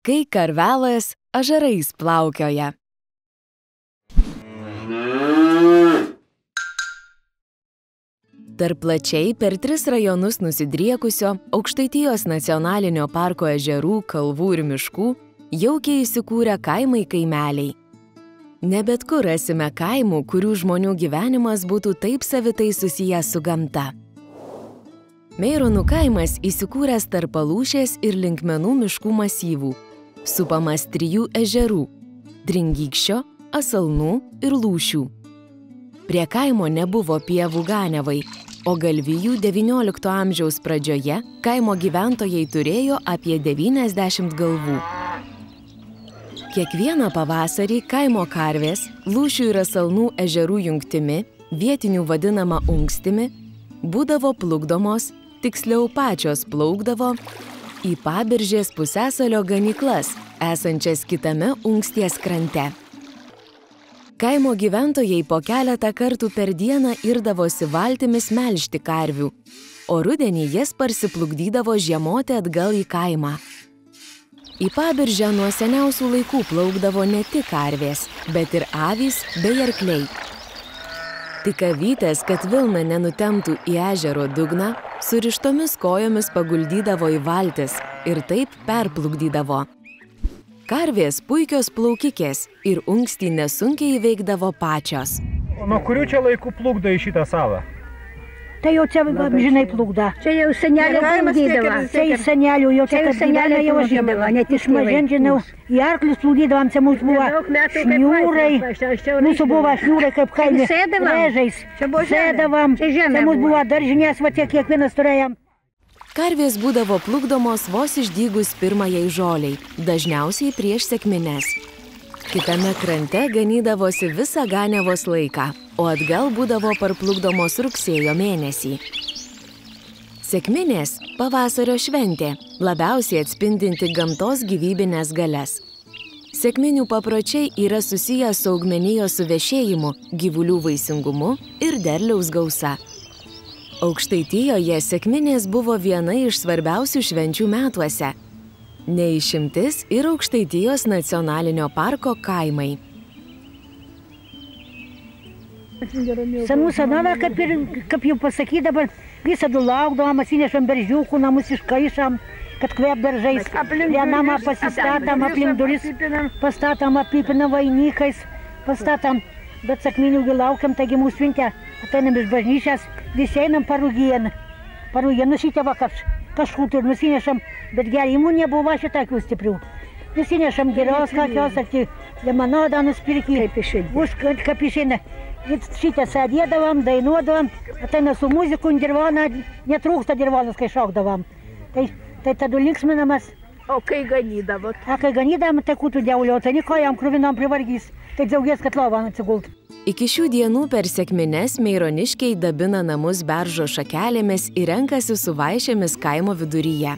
Kai karvelas ažarais plaukioja. Tarp plačiai per 3 rajonus nusidriekusio Aukštaitijos nacionalinio parko ežerų, kalvų ir miškų jaukiai įsikūrę kaimai kaimeliai. Ne bet kur rasime kaimų, kurių žmonių gyvenimas būtų taip savitai susijęs su gamta. Meironų kaimas įsikūręs tarp Palūšės ir Linkmenų miškų masyvų, supamas 3 ežerų – Dringykščio, Asalnų ir Lūšių. Prie kaimo nebuvo pievų ganiavai, o galvijų XIX amžiaus pradžioje kaimo gyventojai turėjo apie 90 galvų. Kiekvieną pavasarį kaimo karvės, Lūšių ir Asalnų ežerų jungtimi, vietinių vadinama ungstimi, būdavo plukdomos, tiksliau pačios plaukdavo, į Pabiržės pusiasalio ganyklas, esančias kitame Ungsties krante. Kaimo gyventojai po keletą kartų per dieną irdavosi valtimis melžti karvių, o rudenį jas parsiplukdydavo žiemoti atgal į kaimą. Į Pabiržę nuo seniausių laikų plaukdavo ne tik karvės, bet ir avys bei arkliai. Tik avytės, kad vilna nenutemptų į ežero dugną, surištomis kojomis paguldydavo į valtis ir taip perplukdydavo. Karvės puikios plaukikės ir ungstį nesunkiai įveikdavo pačios. O nuo kurių čia laikų plukdo į šitą salą? Tai jau čia žinai plukda. Čia jau senelė plukdydavo. Čia į senelių jau čia kad gyvena jau žydavo. Iš mažen žinau, į arklius plukdydavom, čia mūsų buvo šniūrai. Mūsų buvo šniūrai kaip kaime. Režais. Sėdavom. Čia mūsų buvo daržinės, va tiek kiekvienas turėjom. Karvės būdavo plukdomos vos išdygus pirmajai žoliai, dažniausiai prieš sekmines. Kitame krante ganydavosi visą ganiavos laiką, o atgal būdavo parplukdomos rugsėjo mėnesį. Sekminės – pavasario šventė, labiausiai atspindinti gamtos gyvybinės galias. Sekminių papročiai yra susiję su augmenijos suvešėjimu, gyvulių vaisingumu ir derliaus gausa. Aukštaitijoje sekminės buvo viena iš svarbiausių švenčių metuose. Neišimtis ir Aukštaitijos nacionalinio parko kaimai. Senų senovė, kaip jau pasakydavo, visada laukdavom, atsinešam beržiukų, namus iškaišam, kad kvep daržais. Prie namą pasistatam, aplink duris pastatam, apipinam vainikais, pastatam. Bet sekminių laukiam, taigi mūsų šventė, ateinam iš bažnyčios, visi einam parugieną. Parugieną šitą vakar kažkur ir nusinešam, bet gerimų nebuvo šitokių stiprių. Nusinešam gerios kokios, ar lemonadą nuspirkį, už kaip išeina. Šitą sėdėdavom, dainuodavom, ateina su muziku, dirvoną, netrūksta dirvonas, kai šokdavom. Tai tada linksminamas. O kai ganydavot? Kai ganydavom, tai kūtų dėulio, tai nikojam kruvinom privargys, tai džiaugies, kad lovą atsigult. Iki šių dienų per sekmines meironiškiai dabina namus beržo šakelėmis ir renkasi su vaišėmis kaimo viduryje.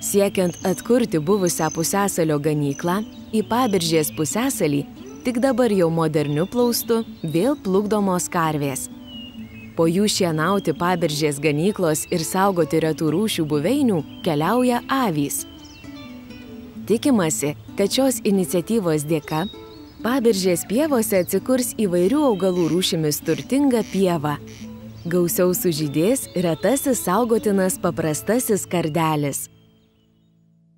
Siekiant atkurti buvusią pusiasalio ganyklą, į Pabiržės pusiasalį, tik dabar jau moderniu plaustu, vėl plukdomos karvės. Po jų šienauti Pabiržės ganyklos ir saugoti retų rūšių buveinių keliauja avys. Tikimasi, kad šios iniciatyvos dėka Pabiržės pievose atsikurs įvairių augalų rūšimis turtinga pieva. Gausiau sužydės retasis saugotinas paprastasis kardelis.